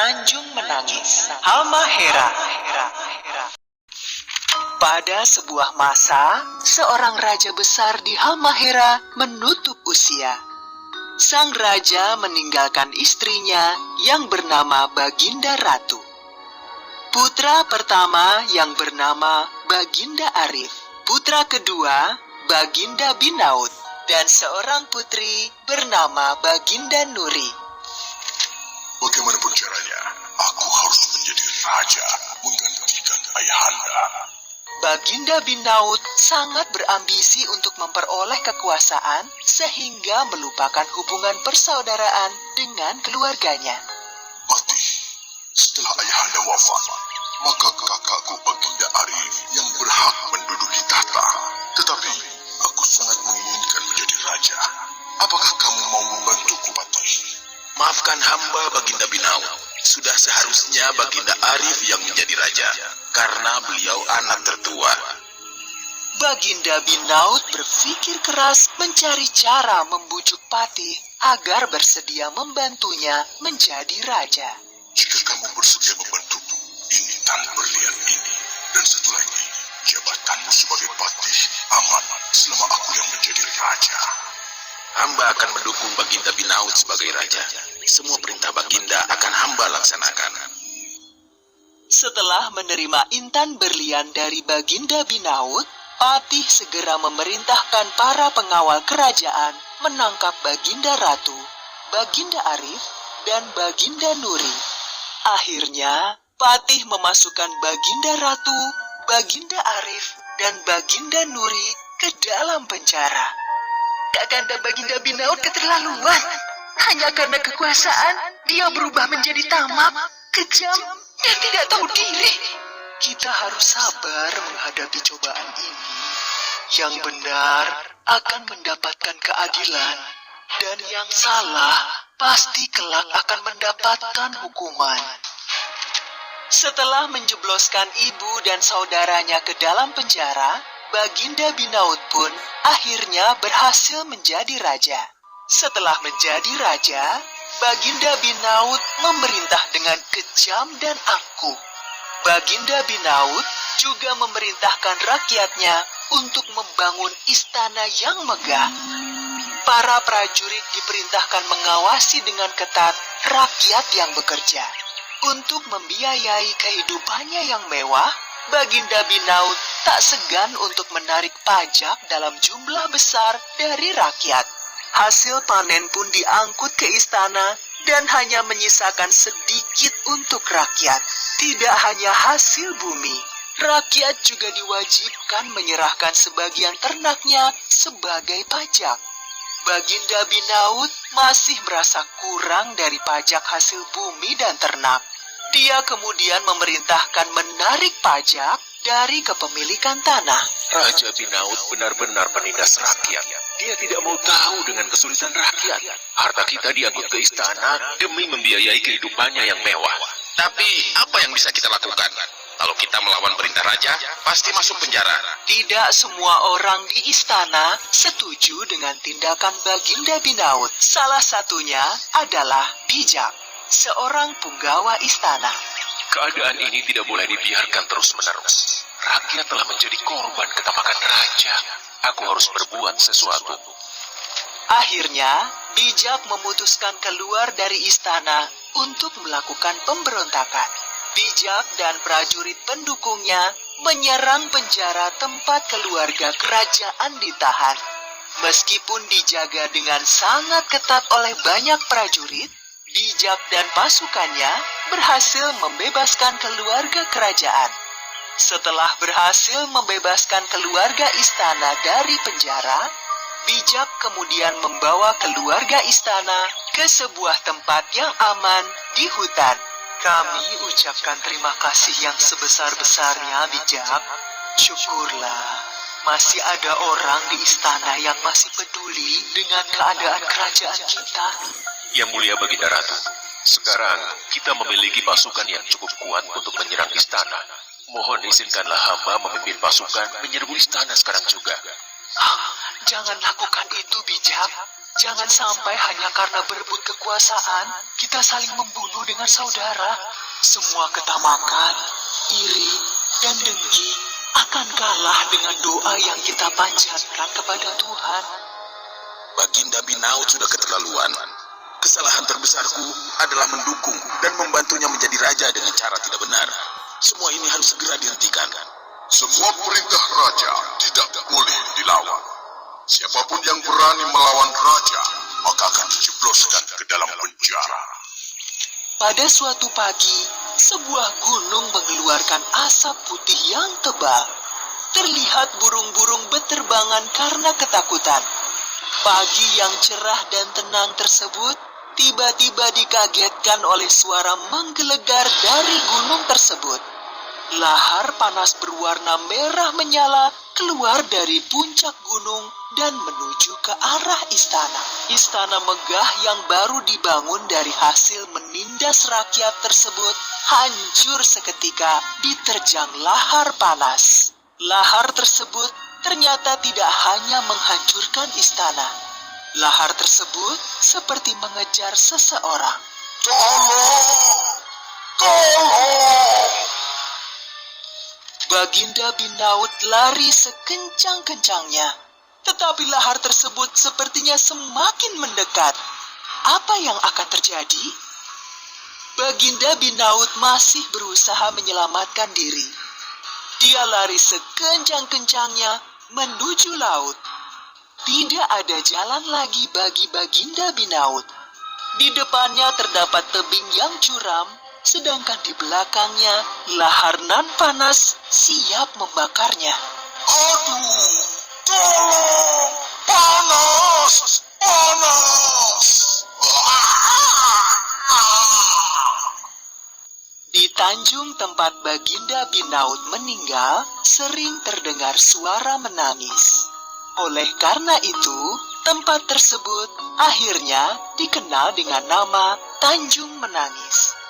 Tanjung Menangis, Halmahera. Pada sebuah masa, seorang raja besar di Halmahera menutup usia. Sang raja meninggalkan istrinya yang bernama Baginda Ratu. Putra pertama yang bernama Baginda Arif, putra kedua Baginda Binaut, dan seorang putri bernama Baginda Nuri. Bagaimanapun caranya, aku harus menjadi raja menggantikan ayahanda. Baginda Binaut sangat berambisi untuk memperoleh kekuasaan sehingga melupakan hubungan persaudaraan dengan keluarganya. Patih, setelah ayahanda wafat, maka kakakku Baginda Arif yang berhak menduduki tahta. Tetapi aku sangat menginginkan menjadi raja. Apakah kamu mau membantuku, Patih? Maafkan hamba Baginda Binaut. Sudah seharusnya Baginda Arif yang menjadi raja, karena beliau anak tertua. Baginda Binaut berpikir keras mencari cara membujuk Patih agar bersedia membantunya menjadi raja. Jika kamu bersedia membantuku, ini tan berlian ini. Dan satu lagi, jabatanmu sebagai patih aman selama aku yang menjadi raja. Hamba akan mendukung Baginda Binaut sebagai raja. Semua perintah Baginda akan hamba laksanakan. Setelah menerima intan berlian dari Baginda Binaut, Patih segera memerintahkan para pengawal kerajaan menangkap Baginda Ratu, Baginda Arif, dan Baginda Nuri. Akhirnya, Patih memasukkan Baginda Ratu, Baginda Arif, dan Baginda Nuri ke dalam penjara. Kakanda Baginda Binaut keterlaluan. Hanya karena kekuasaan, dia berubah menjadi tamak, kejam, dan tidak tahu diri. Kita harus sabar menghadapi cobaan ini. Yang benar akan mendapatkan keadilan, dan yang salah pasti kelak akan mendapatkan hukuman. Setelah menjebloskan ibu dan saudaranya ke dalam penjara, Baginda Binaut pun akhirnya berhasil menjadi raja. Setelah menjadi raja, Baginda Binaut memerintah dengan kejam dan angkuh. Baginda Binaut juga memerintahkan rakyatnya untuk membangun istana yang megah. Para prajurit diperintahkan mengawasi dengan ketat rakyat yang bekerja. Untuk membiayai kehidupannya yang mewah, Baginda Binaut tak segan untuk menarik pajak dalam jumlah besar dari rakyat. Hasil panen pun diangkut ke istana dan hanya menyisakan sedikit untuk rakyat. Tidak hanya hasil bumi, rakyat juga diwajibkan menyerahkan sebagian ternaknya sebagai pajak. Baginda Binaut masih merasa kurang dari pajak hasil bumi dan ternak. Dia kemudian memerintahkan menarik pajak dari kepemilikan tanah. Raja Binaut benar-benar penindas rakyat. Dia tidak mau tahu dengan kesulitan rakyat. Harta kita diangkut ke istana demi membiayai kehidupannya yang mewah. Tapi apa yang bisa kita lakukan? Kalau kita melawan perintah raja, pasti masuk penjara. Tidak semua orang di istana setuju dengan tindakan Baginda Binaut. Salah satunya adalah Bijak, seorang punggawa istana. Keadaan ini tidak boleh dibiarkan terus-menerus. Rakyat telah menjadi korban ketamakan raja. Aku harus berbuat sesuatu. Akhirnya, Bijak memutuskan keluar dari istana untuk melakukan pemberontakan. Bijak dan prajurit pendukungnya menyerang penjara tempat keluarga kerajaan ditahan. Meskipun dijaga dengan sangat ketat oleh banyak prajurit, Bijak dan pasukannya berhasil membebaskan keluarga kerajaan. Setelah berhasil membebaskan keluarga istana dari penjara, Bijak kemudian membawa keluarga istana ke sebuah tempat yang aman di hutan. Kami ucapkan terima kasih yang sebesar-besarnya, Bijak. Syukurlah, masih ada orang di istana yang masih peduli dengan keadaan kerajaan kita. Yang mulia Baginda Ratu, sekarang kita memiliki pasukan yang cukup kuat untuk menyerang istana. Mohon izinkanlah hamba memimpin pasukan menyerbu istana sekarang juga. Jangan lakukan itu, bijak. Jangan sampai hanya karena berebut kekuasaan, kita saling membunuh dengan saudara. Semua ketamakan, iri, dan dengki akan kalah dengan doa yang kita panjatkan kepada Tuhan. Baginda Binaut sudah keterlaluan. Kesalahan terbesarku adalah mendukung dan membantunya menjadi raja dengan cara tidak benar. Semua ini harus segera dihentikan. Semua perintah raja tidak boleh dilawan. Siapapun yang berani melawan raja, maka akan dijebloskan ke dalam penjara. Pada suatu pagi, sebuah gunung mengeluarkan asap putih yang tebal. Terlihat burung-burung beterbangan karena ketakutan. Pagi yang cerah dan tenang tersebut tiba-tiba dikagetkan oleh suara menggelegar dari gunung tersebut. Lahar panas berwarna merah menyala keluar dari puncak gunung dan menuju ke arah istana. Istana megah yang baru dibangun dari hasil menindas rakyat tersebut hancur seketika diterjang lahar panas. Lahar tersebut ternyata tidak hanya menghancurkan istana. Lahar tersebut seperti mengejar seseorang. Tolong! Tolong! Baginda Binaut lari sekencang-kencangnya, tetapi lahar tersebut sepertinya semakin mendekat. Apa yang akan terjadi? Baginda Binaut masih berusaha menyelamatkan diri. Dia lari sekencang-kencangnya menuju laut. Tidak ada jalan lagi bagi Baginda Binaut. Di depannya terdapat tebing yang curam, sedangkan di belakangnya lahar nan panas siap membakarnya. Aduh! Tolong! Panas! Panas! Di Tanjung tempat Baginda Binaut meninggal, sering terdengar suara menangis. Oleh karena itu, tempat tersebut akhirnya dikenal dengan nama Tanjung Menangis.